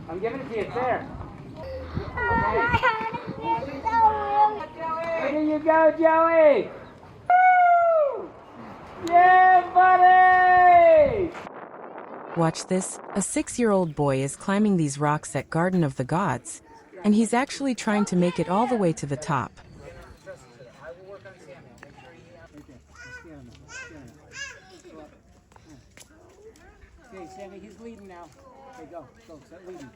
I'm giving it to you. It's there. There you go, Joey. Woo! Yeah, buddy! Watch this. A 6-year-old boy is climbing these rocks at Garden of the Gods, and he's actually trying to make it all the way to the top. Okay, Sammy, he's leading now. Okay, go. Start leading.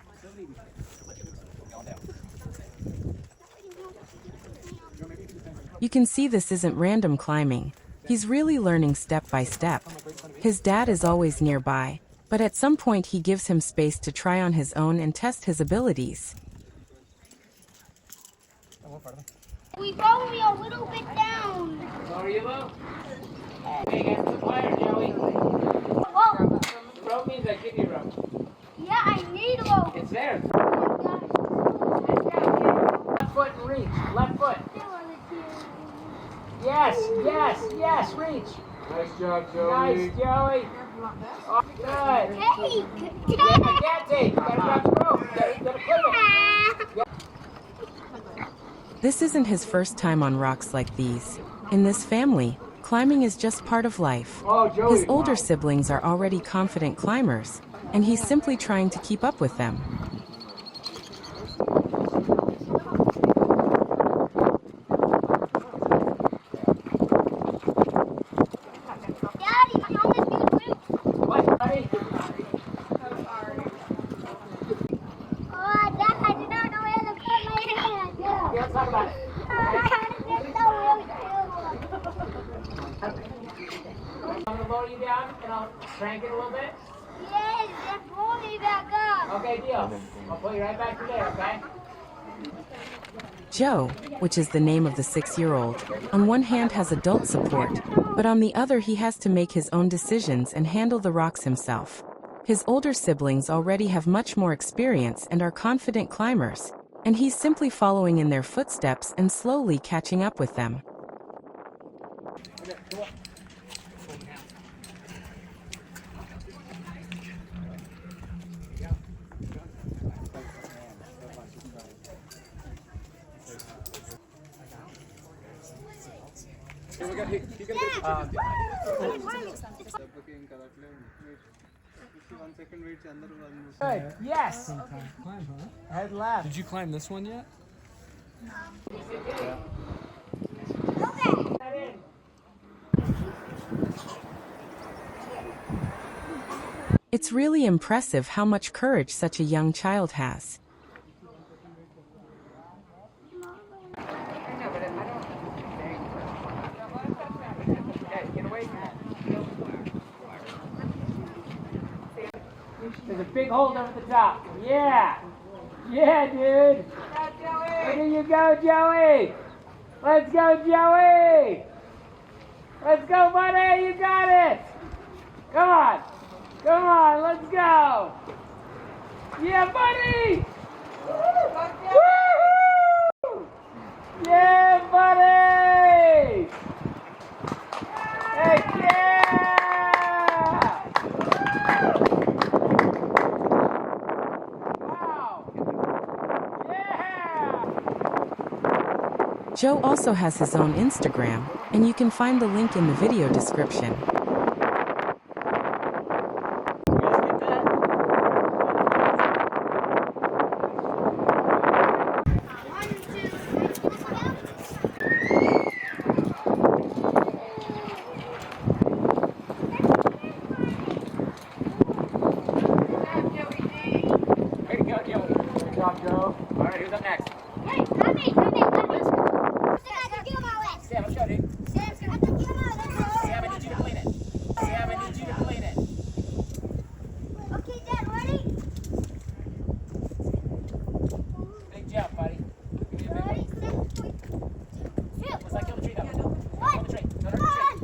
You can see this isn't random climbing. He's really learning step by step. His dad is always nearby, but at some point he gives him space to try on his own and test his abilities. We probably a little bit down. Sorry, you will? Hey, get the fire, Joey. Whoa. Rope means I give you rope. Yeah, I need a rope. It's there. Left foot and reach. Left foot. Yes, reach. Nice job, Joey. Nice, Joey. Oh, good. Take. Yeah, I can't take. You gotta grab the rope. You gotta clip it. This isn't his first time on rocks like these. In this family, climbing is just part of life. Oh, Joey. His older siblings are already confident climbers, and he's simply trying to keep up with them. Daddy, my helmet's gonna break. What, buddy? Oh, Dad, I did not know where to put my hand. Okay, let's talk about it. I'm gonna lower you down and I'll crank it a little bit. Yes, just pull me back up. Okay, deal. I'll pull you right back to there, okay? Joe, which is the name of the 6-year-old, on one hand has adult support, but on the other he has to make his own decisions and handle the rocks himself. His older siblings already have much more experience and are confident climbers, and he's simply following in their footsteps and slowly catching up with them. Good. Yes. Head left. Did you climb this one yet? It's really impressive how much courage such a young child has. There's a big hole down at the top. Yeah, dude. There you go, Joey. Let's go, Joey. Let's go, buddy. You got it. Come on, let's go. Yeah, buddy. Woo-hoo! Yeah, buddy. Heck yeah. Joe also has his own Instagram, and you can find the link in the video description. Way to go, Joey. Good job, Joe. All right, who's up next? Hey, come in. Sam, let's go, dude. Sam, I need you to clean it. Okay, Dad, ready? Big jump, buddy. Give me a big Ready, one. set, shoot. Let's not kill the tree, though. One. Hold the tree. Don't hurt the tree.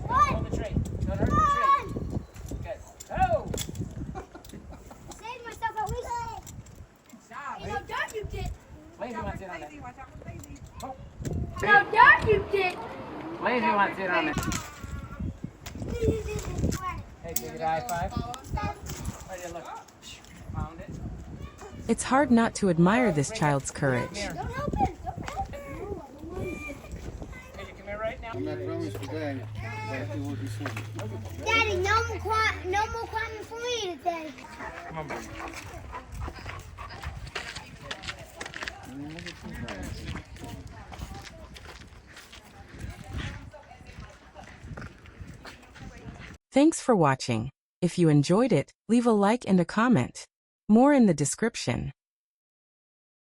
One. Hold the tree. Don't hurt the tree. Good. Oh! Save myself at least. You know, dark you did. Lazy wants in on it. Oh. No, dark you did. Lazy wants in on it. Hey, give it a high five. Ready to look. Pound it. It's hard not to admire this child's courage. Don't help him. Don't help him. I'm not promised today that you will be swimming. Daddy, no more climbing for me today. Come on, baby. Thanks for watching. If you enjoyed it, leave a like and a comment. More in the description.